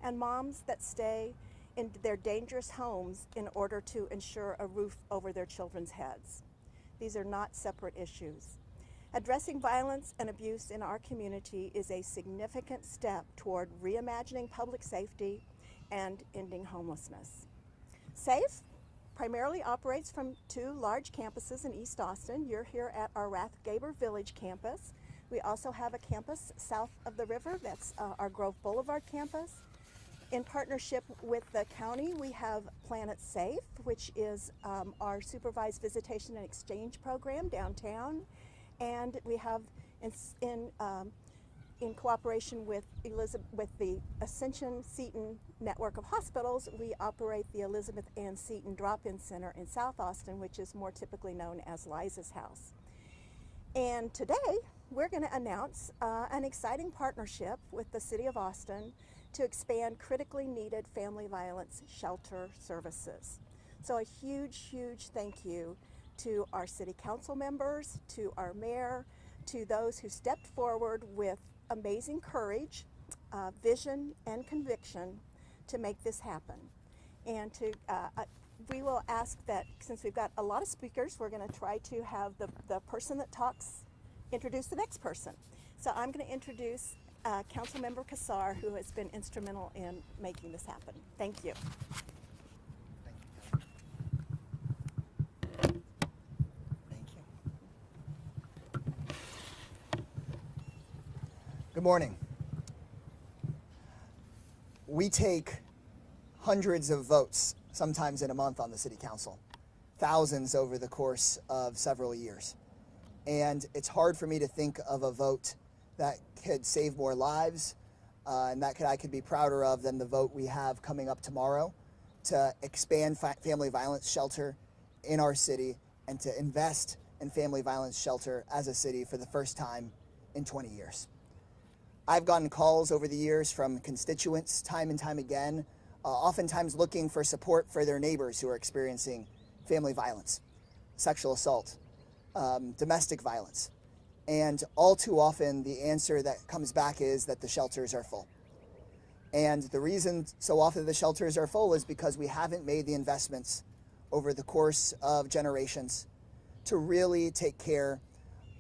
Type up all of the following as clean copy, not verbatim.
and moms that stay in their dangerous homes in order to ensure a roof over their children's heads. These are not separate issues. Addressing violence and abuse in our community is a significant step toward reimagining public safety and ending homelessness. SAFE primarily operates from 2 large campuses in East Austin. You're here at our Rathgaber Village campus. We also have a campus south of the river. That's our Grove Boulevard campus. In partnership with the county, we have Planet Safe, which is our supervised visitation and exchange program downtown. And we have, in cooperation with the Ascension Seton network of hospitals, we operate the Elizabeth Ann Seton Drop-In Center in South Austin, which is more typically known as Liza's House. And today, we're going to announce an exciting partnership with the City of Austin to expand critically needed family violence shelter services. So a huge, huge thank you to our City Council members, to our mayor, to those who stepped forward with amazing courage, vision, and conviction to make this happen. And we will ask that, since we've got a lot of speakers, we're going to try to have the person that talks introduce the next person. So I'm going to introduce Councilmember Kassar, who has been instrumental in making this happen. Thank you. Thank you. Good morning. We take hundreds of votes, sometimes in a month, on the City Council, thousands over the course of several years. And it's hard for me to think of a vote that could save more lives and that I could be prouder of than the vote we have coming up tomorrow to expand family violence shelter in our city and to invest in family violence shelter as a city for the first time in 20 years. I've gotten calls over the years from constituents time and time again, oftentimes looking for support for their neighbors who are experiencing family violence, sexual assault, domestic violence. And all too often, the answer that comes back is that the shelters are full. And the reason so often the shelters are full is because we haven't made the investments over the course of generations to really take care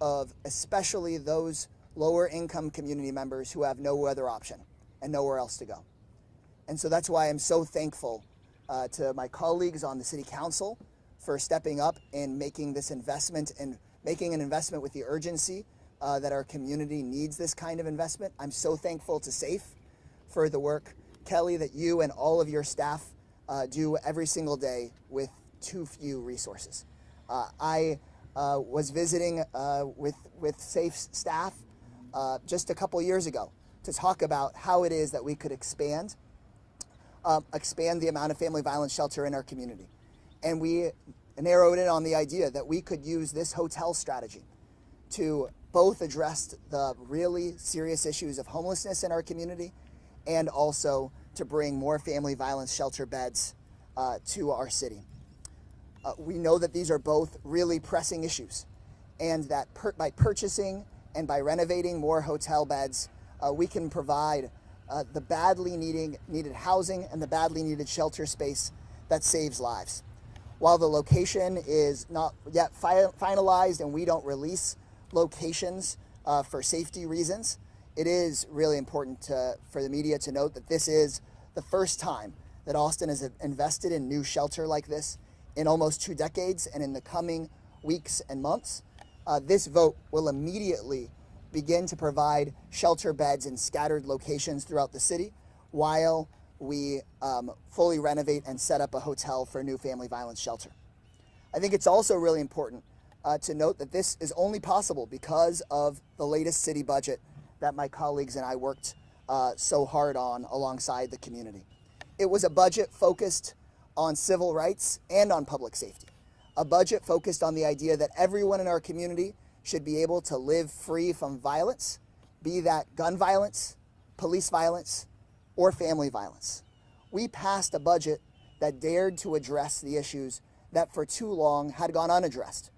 of especially those lower income community members who have no other option and nowhere else to go. And so that's why I'm so thankful to my colleagues on the City Council for stepping up and making this investment and making an investment with the urgency that our community needs this kind of investment. I'm so thankful to SAFE for the work, Kelly, that you and all of your staff do every single day with too few resources. I was visiting with SAFE's staff just a couple years ago to talk about how it is that we could expand the amount of family violence shelter in our community. And we narrowed in on the idea that we could use this hotel strategy to both address the really serious issues of homelessness in our community and also to bring more family violence shelter beds to our city. We know that these are both really pressing issues, and that by purchasing and by renovating more hotel beds, we can provide the badly needed housing and the badly needed shelter space that saves lives. While the location is not yet finalized and we don't release locations for safety reasons, it is really important for the media to note that this is the first time that Austin has invested in new shelter like this in almost 2 decades, and in the coming weeks and months, this vote will immediately begin to provide shelter beds in scattered locations throughout the city while we fully renovate and set up a hotel for new family violence shelter. I think it's also really important to note that this is only possible because of the latest city budget that my colleagues and I worked so hard on alongside the community. It was a budget focused on civil rights and on public safety, a budget focused on the idea that everyone in our community should be able to live free from violence, be that gun violence, police violence, or family violence. We passed a budget that dared to address the issues that for too long had gone unaddressed,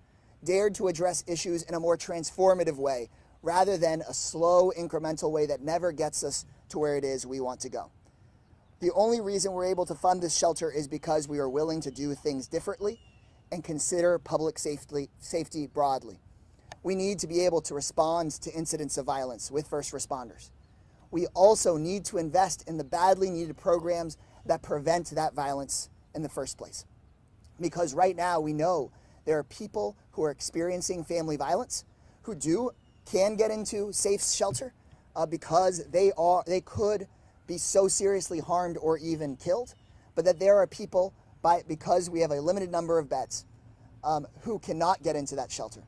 dared to address issues in a more transformative way rather than a slow, incremental way that never gets us to where it is we want to go. The only reason we're able to fund this shelter is because we are willing to do things differently and consider public safety broadly. We need to be able to respond to incidents of violence with first responders. We also need to invest in the badly needed programs that prevent that violence in the first place. Because right now we know there are people who are experiencing family violence who can get into safe shelter because they could be so seriously harmed or even killed, but that there are people, because we have a limited number of beds, who cannot get into that shelter,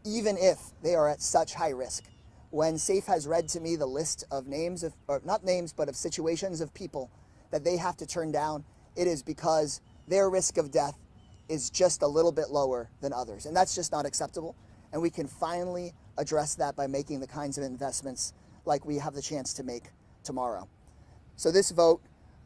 even if they are at such high risk. When SAFE has read to me the list of names, or not names, but of situations of people that they have to turn down, it is because their risk of death is just a little bit lower than others. And that's just not acceptable. And we can finally address that by making the kinds of investments like we have the chance to make tomorrow. So this vote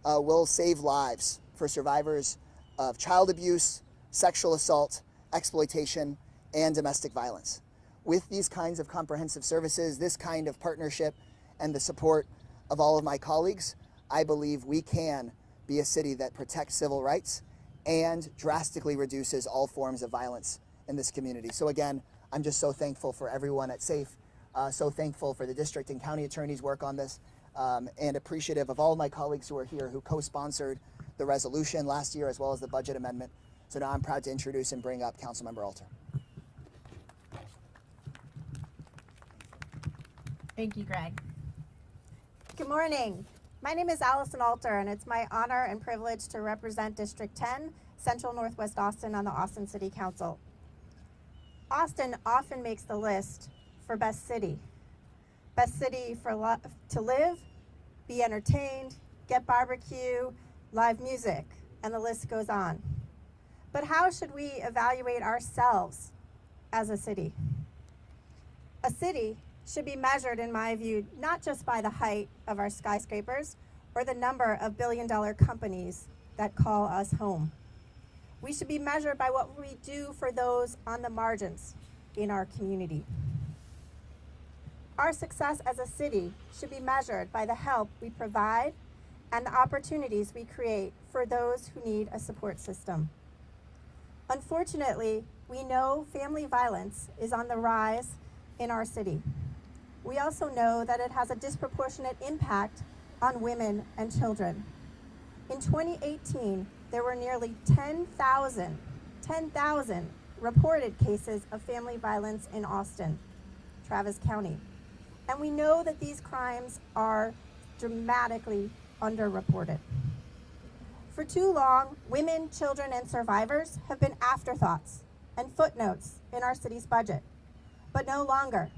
will save lives for survivors of child abuse, sexual assault, exploitation, and domestic violence. With these kinds of comprehensive services, this kind of partnership, and the support of all of my colleagues, I believe we can be a city that protects civil rights and drastically reduces all forms of violence in this community. So again, I'm just so thankful for everyone at SAFE, so thankful for the district and county attorneys' work on this, and appreciative of all of my colleagues who are here who co-sponsored the resolution last year as well as the budget amendment. So now I'm proud to introduce and bring up Councilmember Alter. Thank you, Greg. Good morning. My name is Allison Alter, and it's my honor and privilege to represent District 10, Central Northwest Austin on the Austin City Council. Austin often makes the list for best city. Best city to live, be entertained, get barbecue, live music, and the list goes on. But how should we evaluate ourselves as a city? A city should be measured, in my view, not just by the height of our skyscrapers or the number of billion-dollar companies that call us home. We should be measured by what we do for those on the margins in our community. Our success as a city should be measured by the help we provide and the opportunities we create for those who need a support system. Unfortunately, we know family violence is on the rise in our city. We also know that it has a disproportionate impact on women and children. In 2018, there were nearly 10,000 reported cases of family violence in Austin, Travis County. And we know that these crimes are dramatically underreported. For too long, women, children, and survivors have been afterthoughts and footnotes in our city's budget, but no longer.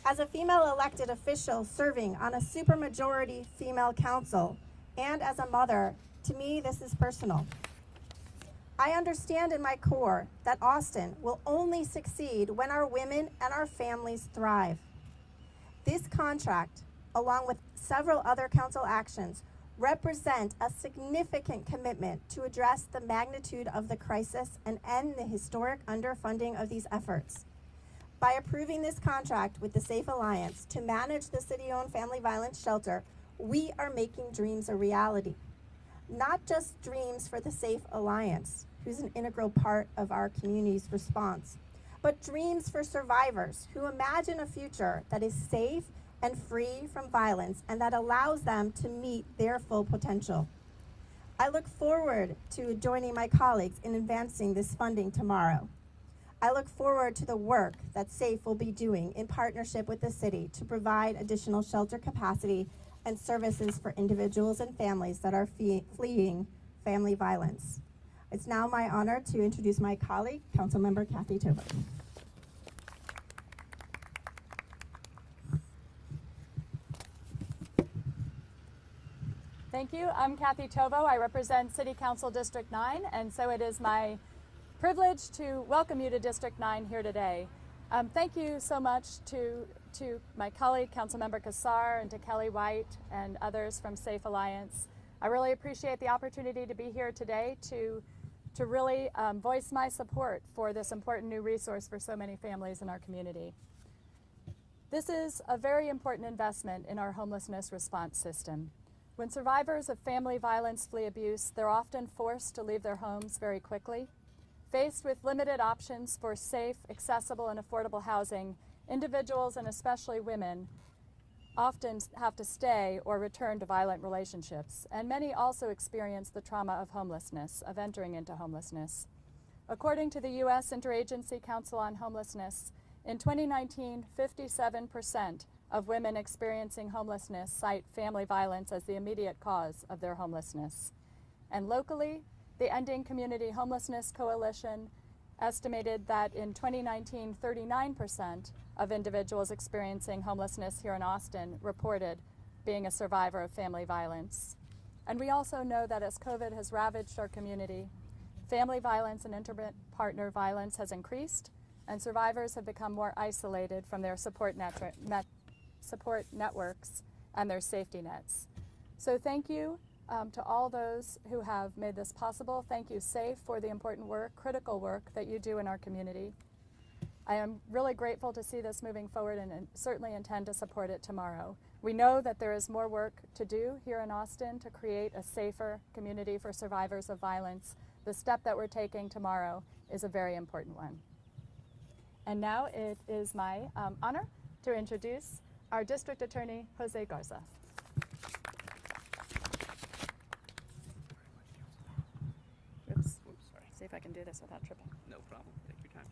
As a female elected official serving on a supermajority female council, and as a mother, to me this is personal. I understand in my core that Austin will only succeed when our women and our families thrive. This contract, along with several other council actions, represent a significant commitment to address the magnitude of the crisis and end the historic underfunding of these efforts. By approving this contract with the SAFE Alliance to manage the city-owned family violence shelter, we are making dreams a reality. Not just dreams for the SAFE Alliance, who's an integral part of our community's response, but dreams for survivors who imagine a future that is safe and free from violence and that allows them to meet their full potential. I look forward to joining my colleagues in advancing this funding tomorrow. I look forward to the work that SAFE will be doing in partnership with the city to provide additional shelter capacity and services for individuals and families that are fleeing family violence. It's now my honor to introduce my colleague, Councilmember Kathy Tovo. Thank you. I'm Kathy Tovo. I represent City Council District 9, and so it is my privilege to welcome you to District 9 here today. Thank you so much to my colleague, Councilmember Kassar, and to Kelly White and others from SAFE Alliance. I really appreciate the opportunity to be here today to really voice my support for this important new resource for so many families in our community. This is a very important investment in our homelessness response system. When survivors of family violence flee abuse, they're often forced to leave their homes very quickly. Faced with limited options for safe, accessible, and affordable housing, individuals, and especially women, often have to stay or return to violent relationships, and many also experience the trauma of homelessness, of entering into homelessness. According to the U.S. Interagency Council on Homelessness, in 2019, 57% of women experiencing homelessness cite family violence as the immediate cause of their homelessness. And locally, the Ending Community Homelessness Coalition estimated that in 2019, 39% of individuals experiencing homelessness here in Austin reported being a survivor of family violence. And we also know that as COVID has ravaged our community, family violence and intimate partner violence has increased, and survivors have become more isolated from their support networks and their safety nets. So thank you to all those who have made this possible. Thank you, SAFE, for the important work, critical work that you do in our community. I am really grateful to see this moving forward and certainly intend to support it tomorrow. We know that there is more work to do here in Austin to create a safer community for survivors of violence. The step that we're taking tomorrow is a very important one. And now it is my honor to introduce our District Attorney, Jose Garza. Oops, sorry. See if I can do this without tripping. No problem. Take your time.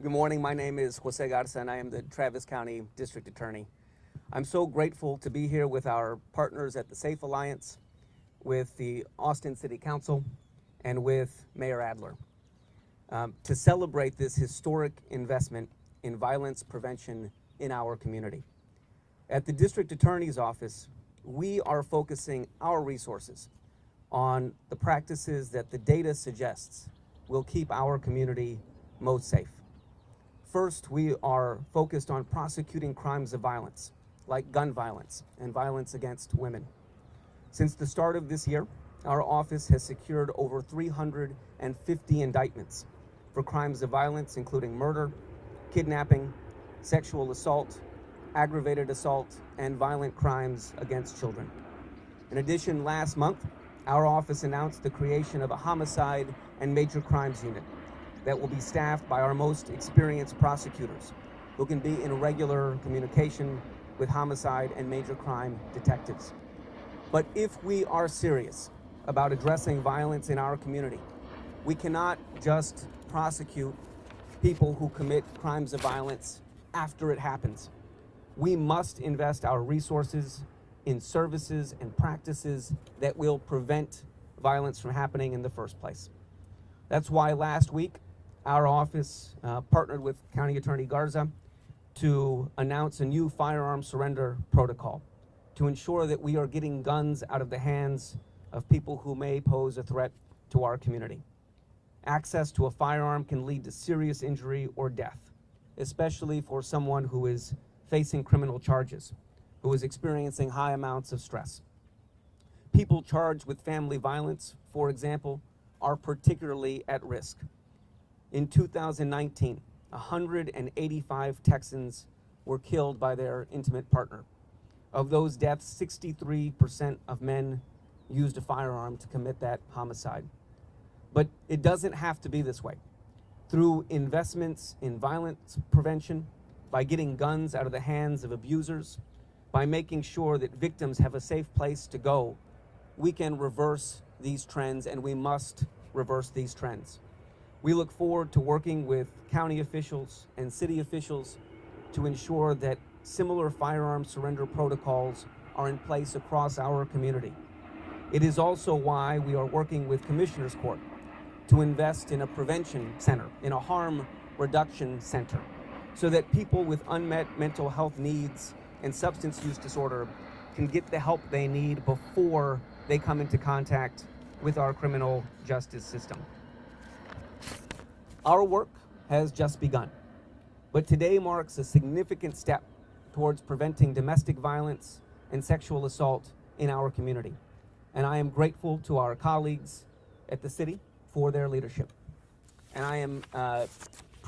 Good morning. My name is Jose Garza, and I am the Travis County District Attorney. I'm so grateful to be here with our partners at the SAFE Alliance, with the Austin City Council, and with Mayor Adler to celebrate this historic investment in violence prevention in our community. At the District Attorney's Office, we are focusing our resources on the practices that the data suggests will keep our community most safe. First, we are focused on prosecuting crimes of violence, like gun violence and violence against women. Since the start of this year, our office has secured over 350 indictments for crimes of violence, including murder, kidnapping, sexual assault, aggravated assault, and violent crimes against children. In addition, last month, our office announced the creation of a homicide and major crimes unit that will be staffed by our most experienced prosecutors, who can be in regular communication with homicide and major crime detectives. But if we are serious about addressing violence in our community, we cannot just prosecute people who commit crimes of violence after it happens. We must invest our resources in services and practices that will prevent violence from happening in the first place. That's why last week, our office partnered with County Attorney Garza to announce a new firearm surrender protocol to ensure that we are getting guns out of the hands of people who may pose a threat to our community. Access to a firearm can lead to serious injury or death, especially for someone who is facing criminal charges, who is experiencing high amounts of stress. People charged with family violence, for example, are particularly at risk. In 2019, 185 Texans were killed by their intimate partner. Of those deaths, 63% of men used a firearm to commit that homicide. But it doesn't have to be this way. Through investments in violence prevention, by getting guns out of the hands of abusers, by making sure that victims have a safe place to go, we can reverse these trends, and we must reverse these trends. We look forward to working with county officials and city officials to ensure that similar firearm surrender protocols are in place across our community. It is also why we are working with Commissioners Court to invest in a prevention center, in a harm reduction center, so that people with unmet mental health needs and substance use disorder can get the help they need before they come into contact with our criminal justice system. Our work has just begun, but today marks a significant step towards preventing domestic violence and sexual assault in our community. And I am grateful to our colleagues at the city for their leadership. And I am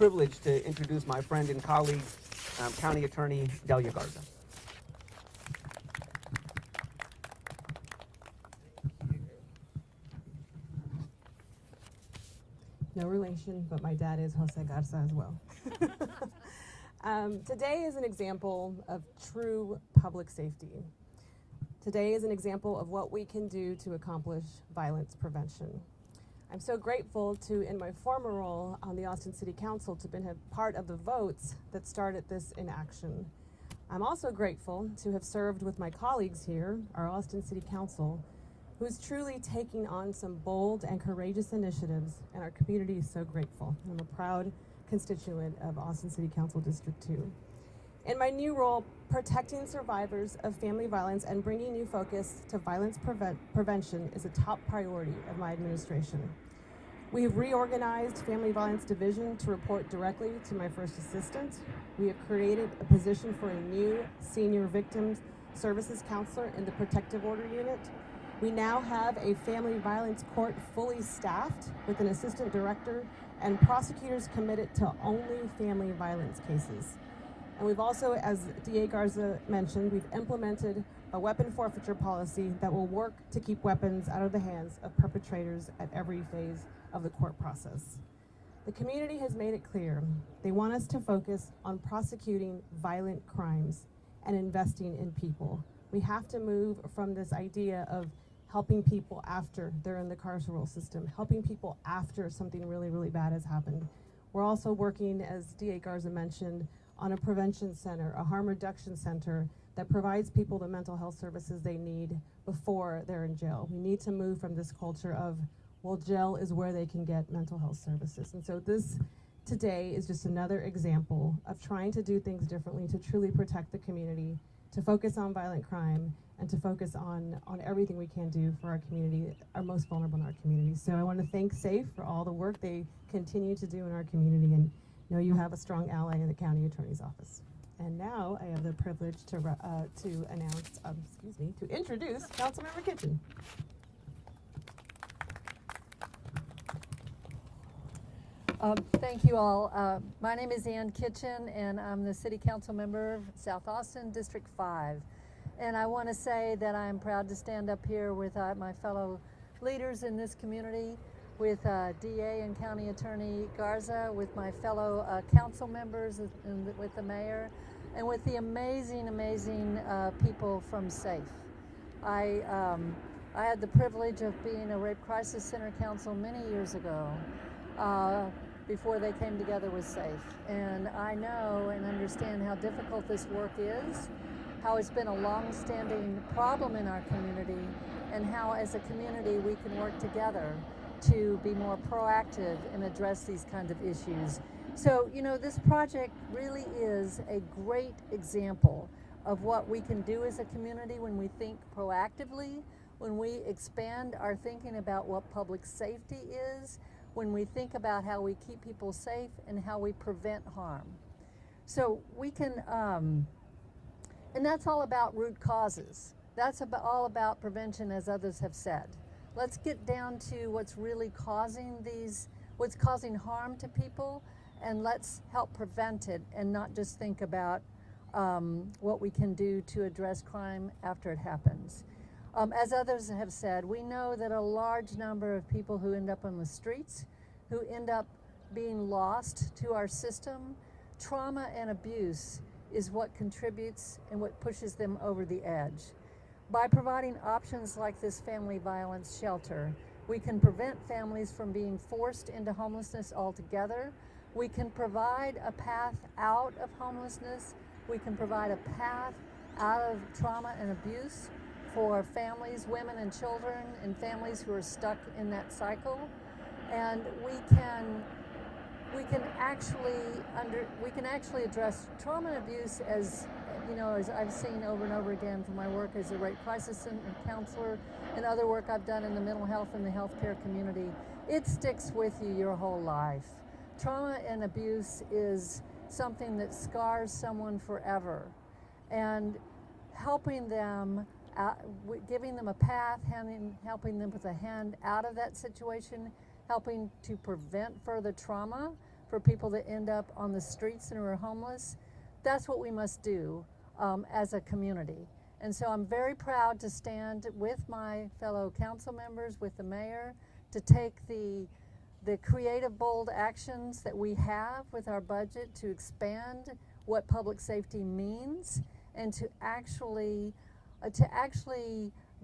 privilege to introduce my friend and colleague, County Attorney Delia Garza. No relation, but my dad is Jose Garza as well. Today is an example of true public safety. Today is an example of what we can do to accomplish violence prevention. I'm so grateful to, in my former role on the Austin City Council, to have been a part of the votes that started this in action. I'm also grateful to have served with my colleagues here, our Austin City Council, who's truly taking on some bold and courageous initiatives, and our community is so grateful. I'm a proud constituent of Austin City Council District 2. In my new role, protecting survivors of family violence and bringing new focus to violence prevention is a top priority of my administration. We have reorganized Family Violence Division to report directly to my first assistant. We have created a position for a new senior victims services counselor in the protective order unit. We now have a family violence court fully staffed with an assistant director and prosecutors committed to only family violence cases. And we've also, as DA Garza mentioned, we've implemented a weapon forfeiture policy that will work to keep weapons out of the hands of perpetrators at every phase of the court process. The community has made it clear they want us to focus on prosecuting violent crimes and investing in people. We have to move from this idea of helping people after they're in the carceral system, helping people after something really, really bad has happened. We're also working, as DA Garza mentioned, on a prevention center, a harm reduction center that provides people the mental health services they need before they're in jail. We need to move from this culture of, well, jail is where they can get mental health services. And so this today is just another example of trying to do things differently to truly protect the community, to focus on violent crime, and to focus on everything we can do for our community, our most vulnerable in our community. So I want to thank SAFE for all the work they continue to do in our community, and know you have a strong ally in the County Attorney's Office. And now I have the privilege to introduce Councilmember Kitchen. Thank you all. My name is Ann Kitchen, and I'm the City Council member of South Austin, District 5. And I want to say that I'm proud to stand up here with my fellow leaders in this community, with DA and County Attorney Garza, with my fellow council members, and with the mayor, and with the amazing, amazing people from SAFE. I had the privilege of being a Rape Crisis Center council many years ago, before they came together with SAFE. And I know and understand how difficult this work is, how it's been a long-standing problem in our community, and how as a community we can work together to be more proactive and address these kinds of issues. So, you know, this project really is a great example of what we can do as a community when we think proactively, when we expand our thinking about what public safety is, when we think about how we keep people safe and how we prevent harm. So we can, and that's all about root causes. That's all about prevention, as others have said. Let's get down to what's really causing what's causing harm to people, and let's help prevent it and not just think about what we can do to address crime after it happens. As others have said, we know that a large number of people who end up on the streets, who end up being lost to our system, trauma and abuse is what contributes and what pushes them over the edge. By providing options like this family violence shelter, we can prevent families from being forced into homelessness altogether. We can provide a path out of homelessness. We can provide a path out of trauma and abuse for families, women and children, and families who are stuck in that cycle. And we can actually address trauma and abuse, as you know, as I've seen over and over again from my work as a rape crisis center counselor and other work I've done in the mental health and the healthcare community. It sticks with you your whole life. Trauma and abuse is something that scars someone forever, and helping them, giving them a path, helping them with a hand out of that situation, helping to prevent further trauma for people that end up on the streets and are homeless, that's what we must do as a community. And so I'm very proud to stand with my fellow council members, with the mayor, to take the creative, bold actions that we have with our budget to expand what public safety means, and to actually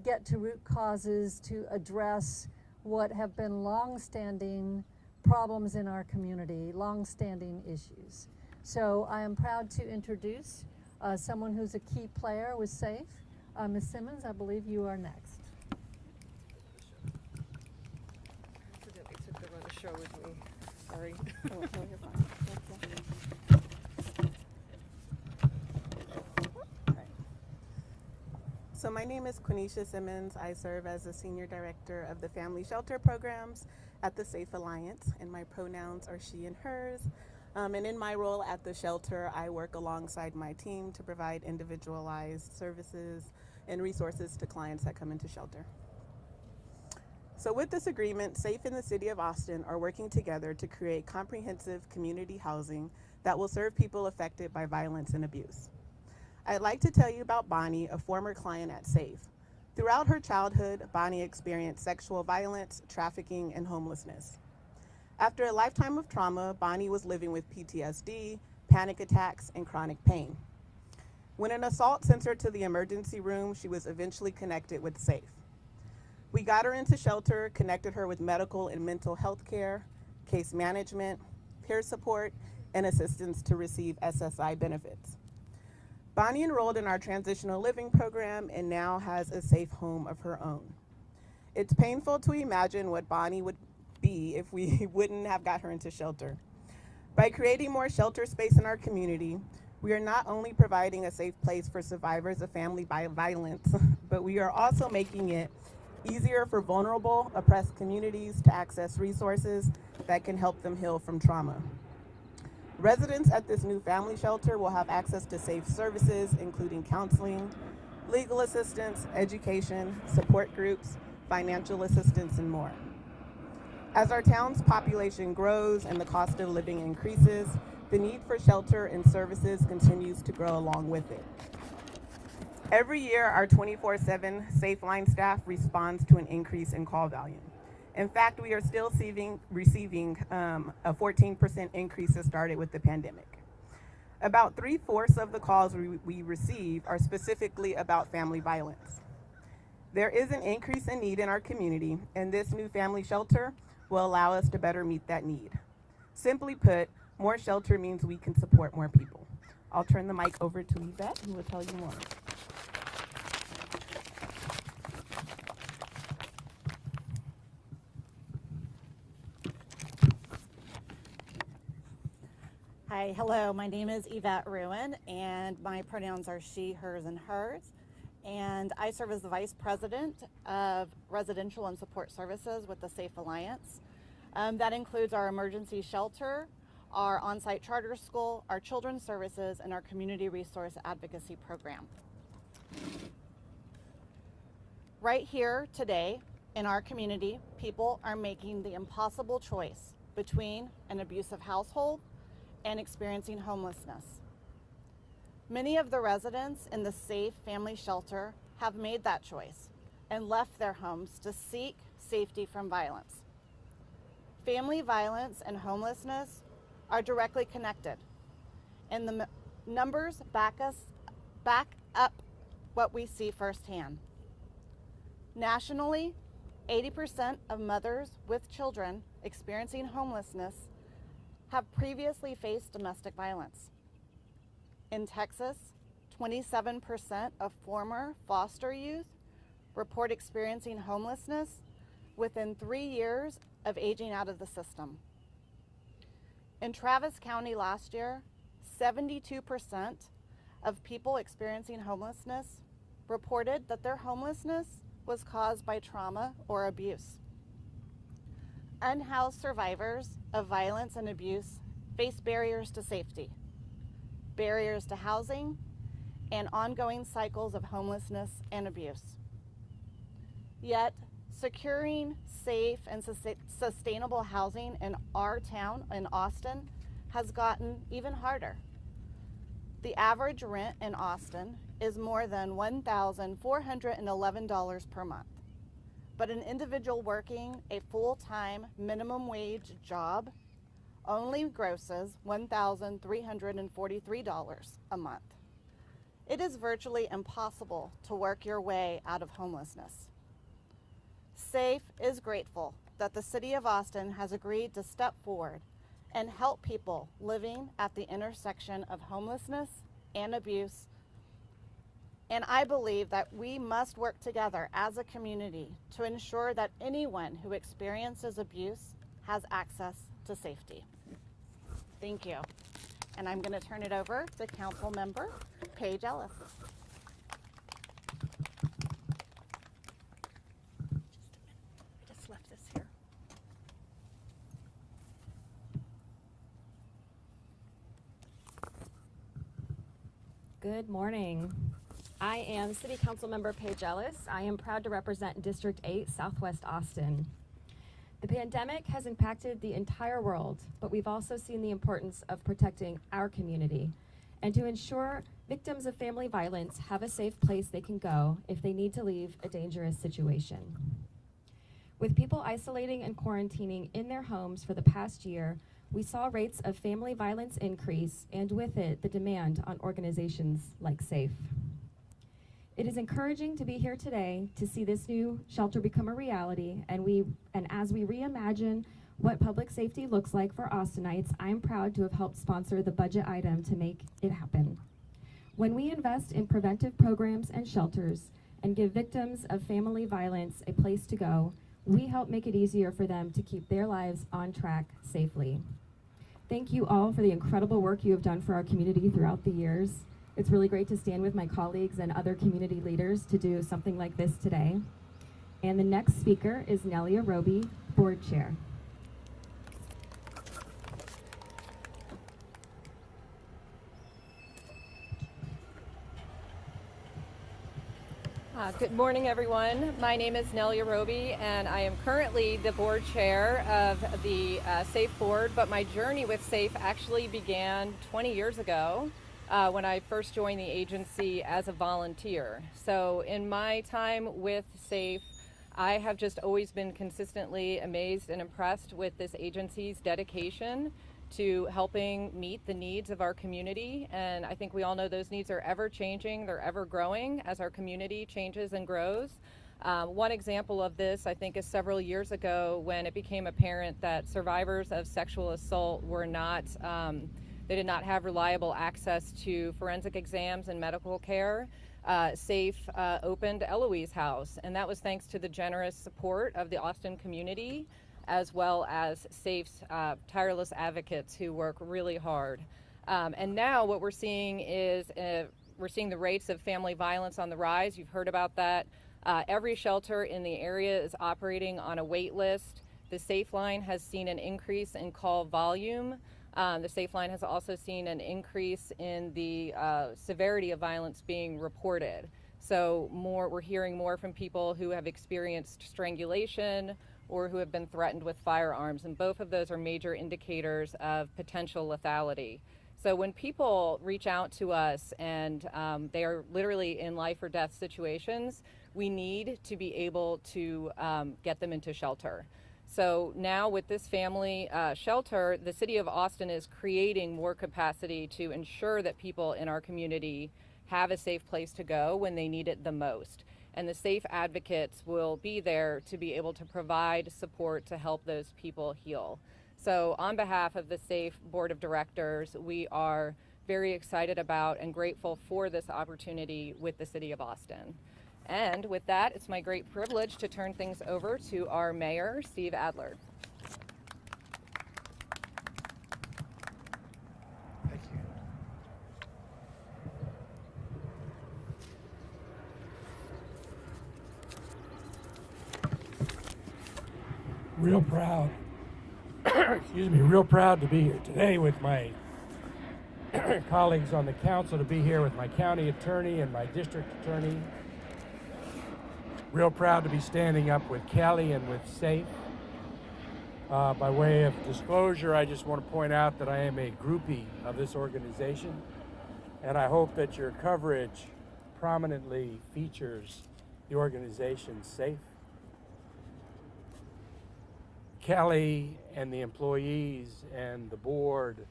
get to root causes to address what have been long-standing problems in our community, long-standing issues. So I am proud to introduce someone who's a key player with SAFE. Ms. Simmons, I believe you are next. I accidentally took the run of show with me. Sorry. Oh, no, you're fine. So my name is Quenisha Simmons. I serve as the Senior Director of the Family Shelter Programs at the Safe Alliance, and my pronouns are she and hers. And in my role at the shelter, I work alongside my team to provide individualized services and resources to clients that come into shelter. So with this agreement, SAFE and the City of Austin are working together to create comprehensive community housing that will serve people affected by violence and abuse. I'd like to tell you about Bonnie, a former client at SAFE. Throughout her childhood, Bonnie experienced sexual violence, trafficking, and homelessness. After a lifetime of trauma, Bonnie was living with PTSD, panic attacks, and chronic pain. When an assault sent her to the emergency room, she was eventually connected with SAFE. We got her into shelter, connected her with medical and mental health care, case management, peer support, and assistance to receive SSI benefits. Bonnie enrolled in our transitional living program and now has a safe home of her own. It's painful to imagine what Bonnie would be if we wouldn't have got her into shelter. By creating more shelter space in our community, we are not only providing a safe place for survivors of family violence, but we are also making it easier for vulnerable, oppressed communities to access resources that can help them heal from trauma. Residents at this new family shelter will have access to safe services, including counseling, legal assistance, education, support groups, financial assistance, and more. As our town's population grows and the cost of living increases, the need for shelter and services continues to grow along with it. Every year, our 24/7 Safe Line staff responds to an increase in call volume. In fact, we are still receiving a 14% increase that started with the pandemic. About 3/4 of the calls we receive are specifically about family violence. There is an increase in need in our community, and this new family shelter will allow us to better meet that need. Simply put, more shelter means we can support more people. I'll turn the mic over to Yvette, who will tell you more. Hi, hello, my name is Yvette Ruin, and my pronouns are she, hers, and hers. And I serve as the Vice President of Residential and Support Services with the Safe Alliance. That includes our emergency shelter, our on-site charter school, our children's services, and our community resource advocacy program. Right here today in our community, people are making the impossible choice between an abusive household and experiencing homelessness. Many of the residents in the Safe Family Shelter have made that choice and left their homes to seek safety from violence. Family violence and homelessness are directly connected, and the numbers back up what we see firsthand. Nationally, 80% of mothers with children experiencing homelessness have previously faced domestic violence. In Texas, 27% of former foster youth report experiencing homelessness within 3 years of aging out of the system. In Travis County last year, 72% of people experiencing homelessness reported that their homelessness was caused by trauma or abuse. Unhoused survivors of violence and abuse face barriers to safety, barriers to housing, and ongoing cycles of homelessness and abuse. Yet, securing safe and sustainable housing in our town in Austin has gotten even harder. The average rent in Austin is more than $1,411 per month, but an individual working a full-time minimum wage job only grosses $1,343 a month. It is virtually impossible to work your way out of homelessness. SAFE is grateful that the City of Austin has agreed to step forward and help people living at the intersection of homelessness and abuse. And I believe that we must work together as a community to ensure that anyone who experiences abuse has access to safety. Thank you. And I'm going to turn it over to Council Member Paige Ellis. I just left this here. Good morning. I am City Council Member Paige Ellis. I am proud to represent District 8, Southwest Austin. The pandemic has impacted the entire world, but we've also seen the importance of protecting our community and to ensure victims of family violence have a safe place they can go if they need to leave a dangerous situation. With people isolating and quarantining in their homes for the past year, we saw rates of family violence increase, and with it, the demand on organizations like SAFE. It is encouraging to be here today to see this new shelter become a reality, and as we reimagine what public safety looks like for Austinites, I'm proud to have helped sponsor the budget item to make it happen. When we invest in preventive programs and shelters and give victims of family violence a place to go, we help make it easier for them to keep their lives on track safely. Thank you all for the incredible work you have done for our community throughout the years. It's really great to stand with my colleagues and other community leaders to do something like this today. And the next speaker is Nelly, Roby, Board Chair. Good morning, everyone. My name is Nelly Roby, and I am currently the board chair of the SAFE board, but my journey with SAFE actually began 20 years ago when I first joined the agency as a volunteer. So in my time with SAFE, I have just always been consistently amazed and impressed with this agency's dedication to helping meet the needs of our community. And I think we all know those needs are ever changing, they're ever growing as our community changes and grows. One example of this, I think, is several years ago when it became apparent that survivors of sexual assault were not, they did not have reliable access to forensic exams and medical care. SAFE opened Eloise House, and that was thanks to the generous support of the Austin community, as well as SAFE's tireless advocates who work really hard. And now what we're seeing is we're seeing the rates of family violence on the rise. You've heard about that. Every shelter in the area is operating on a wait list. The SAFE line has seen an increase in call volume. The SAFE line has also seen an increase in the severity of violence being reported. So we're hearing more from people who have experienced strangulation or who have been threatened with firearms, and both of those are major indicators of potential lethality. So when people reach out to us and they are literally in life or death situations, we need to be able to get them into shelter. So now with this family shelter, the City of Austin is creating more capacity to ensure that people in our community have a safe place to go when they need it the most. And the SAFE advocates will be there to be able to provide support to help those people heal. So on behalf of the SAFE Board of Directors, we are very excited about and grateful for this opportunity with the City of Austin. And with that, it's my great privilege to turn things over to our Mayor, Steve Adler. Thank you. Real proud, real proud to be here today with my colleagues on the council, to be here with my county attorney and my district attorney. Real proud to be standing up with Kelly and with SAFE. By way of disclosure, I just want to point out that I am a groupie of this organization, and I hope that your coverage prominently features the organization SAFE. Kelly and the employees and the board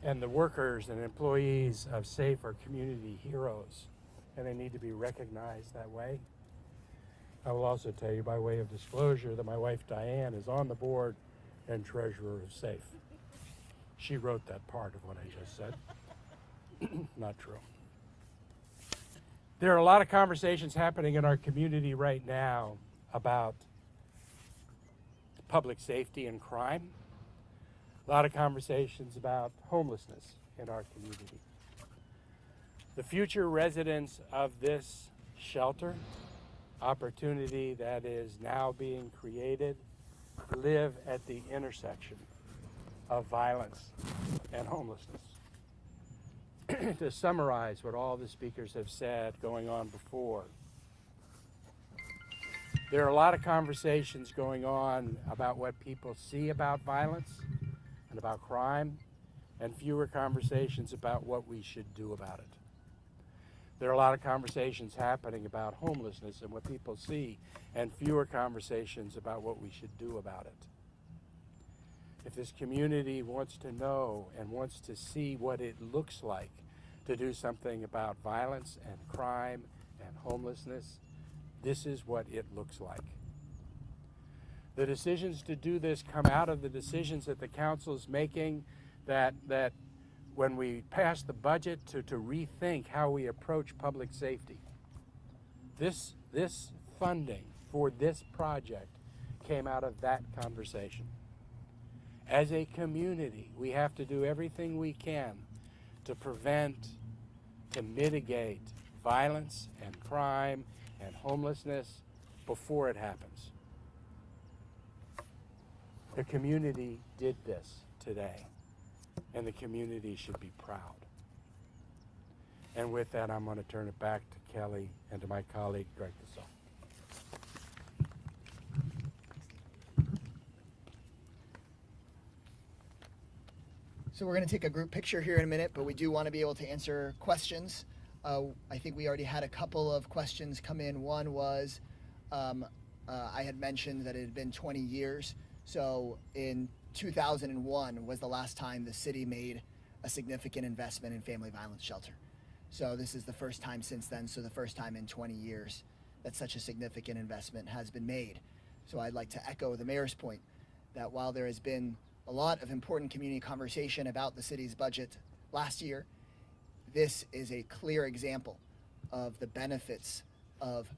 and the workers and employees of SAFE are community heroes, and they need to be recognized that way. I will also tell you by way of disclosure that my wife Diane is on the board and treasurer of SAFE. She wrote that part of what I just said. Not true. There are a lot of conversations happening in our community right now about public safety and crime. A lot of conversations about homelessness in our community. The future residents of this shelter, opportunity that is now being created, live at the intersection of violence and homelessness. To summarize what all the speakers have said going on before, there are a lot of conversations going on about what people see about violence and about crime, and fewer conversations about what we should do about it. There are a lot of conversations happening about homelessness and what people see, and fewer conversations about what we should do about it. If this community wants to know and wants to see what it looks like to do something about violence and crime and homelessness, this is what it looks like. The decisions to do this come out of the decisions that the council is making, that when we pass the budget to rethink how we approach public safety. This funding for this project came out of that conversation. As a community, we have to do everything we can to prevent, to mitigate violence and crime and homelessness before it happens. The community did this today, and the community should be proud. And with that, I'm going to turn it back to Kelly and to my colleague, Greg Gasol. So we're going to take a group picture here in a minute, but we do want to be able to answer questions. I think we already had a couple of questions come in. One was, I had mentioned that it had been 20 years. So in 2001 was the last time the city made a significant investment in family violence shelter. So this is the first time since then, so the first time in 20 years that such a significant investment has been made. So I'd like to echo the mayor's point that while there has been a lot of important community conversation about the city's budget last year, this is a clear example of the benefits of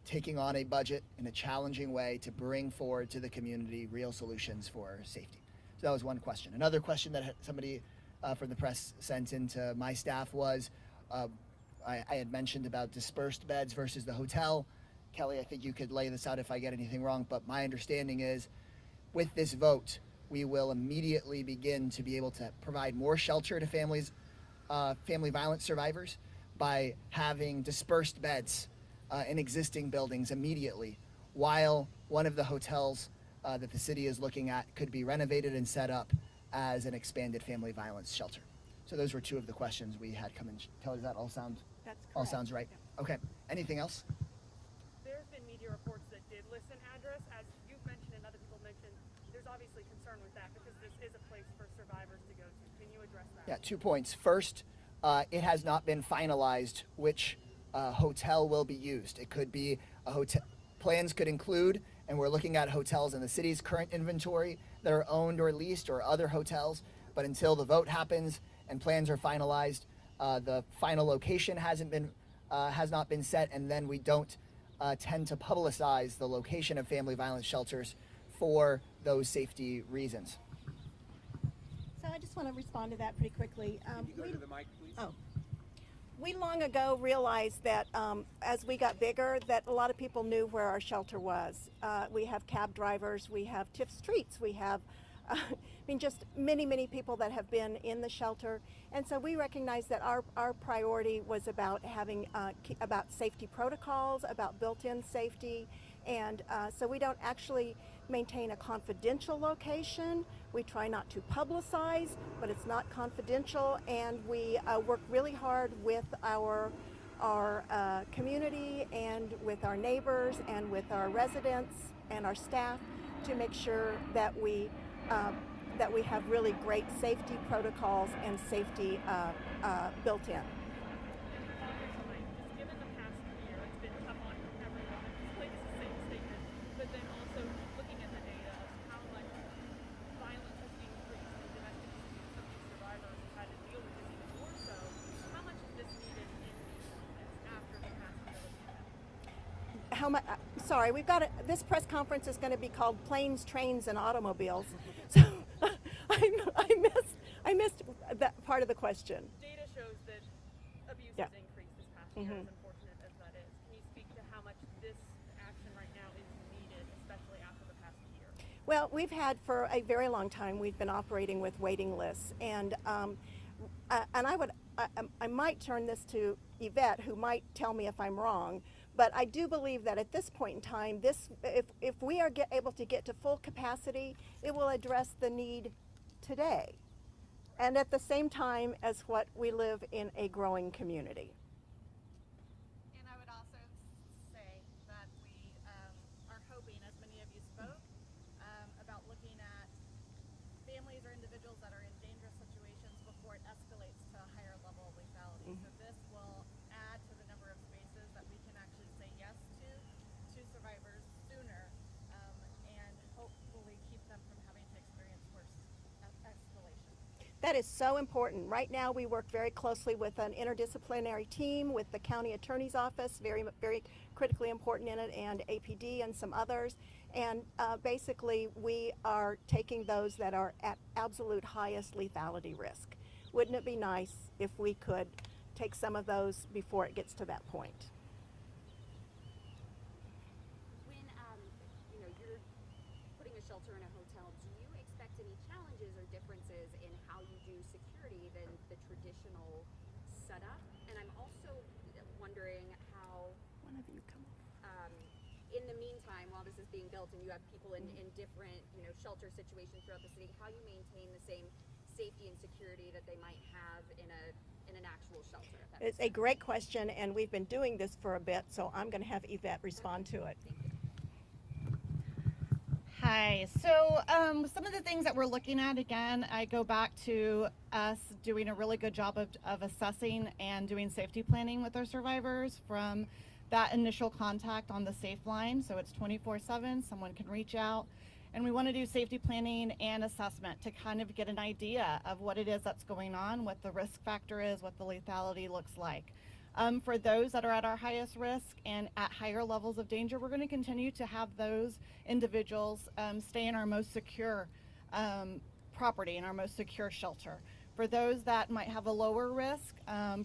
taking on a budget in a challenging way to bring forward to the community real solutions for safety. So that was one question. Another question that somebody from the press sent into my staff was, I had mentioned about dispersed beds versus the hotel. Kelly, I think you could lay this out if I get anything wrong, but my understanding is with this vote, we will immediately begin to be able to provide more shelter to families, family violence survivors, by having dispersed beds in existing buildings immediately, while one of the hotels that the city is looking at could be renovated and set up as an expanded family violence shelter. So those were two of the questions we had come in. Kelly, does that all sound? That's correct. All sounds right? Yeah. Okay. Anything else? There's been media reports that did list an address, as you've mentioned and other people mentioned. There's obviously concern with that because this is a place for survivors to go to. Can you address that? Yeah, 2 points. First, it has not been finalized which hotel will be used. It could be a hotel. Plans could include, and we're looking at hotels in the city's current inventory that are owned or leased, or other hotels. But until the vote happens and plans are finalized, the final location has not been set, and then we don't tend to publicize the location of family violence shelters for those safety reasons. So I just want to respond to that pretty quickly. Can you go to the mic, please? Oh. We long ago realized that as we got bigger, that a lot of people knew where our shelter was. We have cab drivers, we have TIF streets, we have, just many people that have been in the shelter. And so we recognized that our priority was about having, about safety protocols, about built-in safety. And so we don't actually maintain a confidential location. We try not to publicize, but it's not confidential, and we work really hard with our community and with our neighbors and with our residents and our staff to make sure that we have really great safety protocols and safety built in. Just given the past year, it's been tough on everyone. It's like it's the same statement, but then also looking at the data of how much violence has increased and domestic disputes that these survivors have had to deal with this even more so. How much is this needed in these moments after the past year of the pandemic? How much? Sorry, we've got this press conference is going to be called Planes, Trains, and Automobiles. So I missed that part of the question. Data shows that abuse Yeah. has increased this past year, as unfortunate as that is. Can you speak to how much this action right now is needed, especially after the past year? Well, we've had for a very long time, we've been operating with waiting lists, and I might turn this to Yvette, who might tell me if I'm wrong, but I do believe that at this point in time, if we are able to get to full capacity, it will address the need today, and at the same time as what we live in a growing community. And I would also say that we are hoping, as many of you spoke, about looking at families or individuals that are in dangerous situations before it escalates to a higher level of lethality. So this will add to the number of spaces that we can actually say yes to survivors sooner, and hopefully keep them from having to experience worse escalation. That is so important. Right now, we work very closely with an interdisciplinary team with the county attorney's office, very, very critically important in it, and APD and some others. And basically, we are taking those that are at absolute highest lethality risk. Wouldn't it be nice if we could take some of those before it gets to that point? When you're putting a shelter in a hotel, do you expect any challenges or differences in how you do security than the traditional setup? And I'm also wondering how, One of you come. in the meantime, while this is being built and you have people in different shelter situations throughout the city, how you maintain the same safety and security that they might have in an actual shelter. If that It's a great question, and we've been doing this for a bit, so I'm going to have Yvette respond to it. Hi. So some of the things that we're looking at, again, I go back to us doing a really good job of assessing and doing safety planning with our survivors from that initial contact on the Safe line. So it's 24/7, someone can reach out. And we want to do safety planning and assessment to kind of get an idea of what it is that's going on, what the risk factor is, what the lethality looks like. For those that are at our highest risk and at higher levels of danger, we're going to continue to have those individuals stay in our most secure property, in our most secure shelter. For those that might have a lower risk,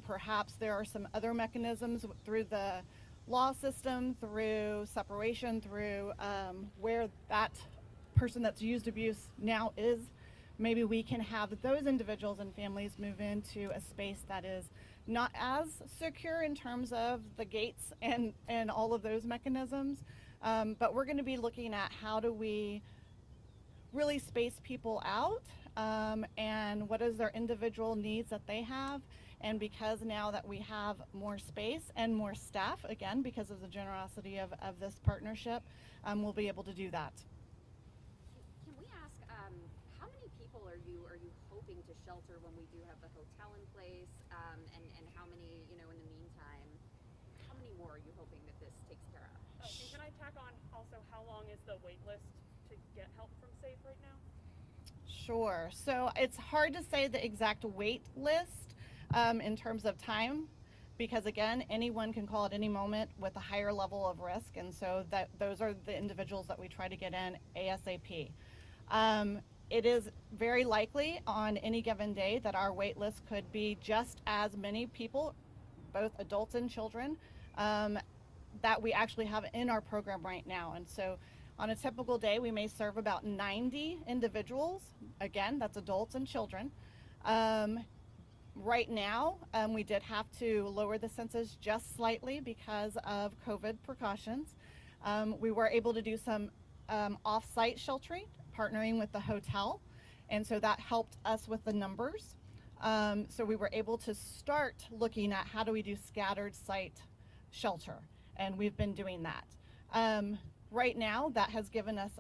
perhaps there are some other mechanisms through the law system, through separation, through where that person that's used abuse now is. Maybe we can have those individuals and families move into a space that is not as secure in terms of the gates and all of those mechanisms. But we're going to be looking at how do we really space people out and what is their individual needs that they have. And because now that we have more space and more staff, again, because of the generosity of this partnership, we'll be able to do that. Can we ask, how many people are you hoping to shelter when we do have the hotel in place, and how many, in the meantime, how many more are you hoping that this takes care of? And can I tack on also, how long is the wait list to get help from SAFE right now? Sure. So it's hard to say the exact wait list in terms of time, because again, anyone can call at any moment with a higher level of risk, and so those are the individuals that we try to get in ASAP. It is very likely on any given day that our wait list could be just as many people, both adults and children, that we actually have in our program right now. And so on a typical day, we may serve about 90 individuals. Again, that's adults and children. Right now, we did have to lower the census just slightly because of COVID precautions. We were able to do some off-site sheltering, partnering with the hotel, and so that helped us with the numbers. So we were able to start looking at how do we do scattered site shelter, and we've been doing that. Right now, that has given us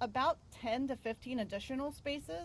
about 10 to 15 additional spaces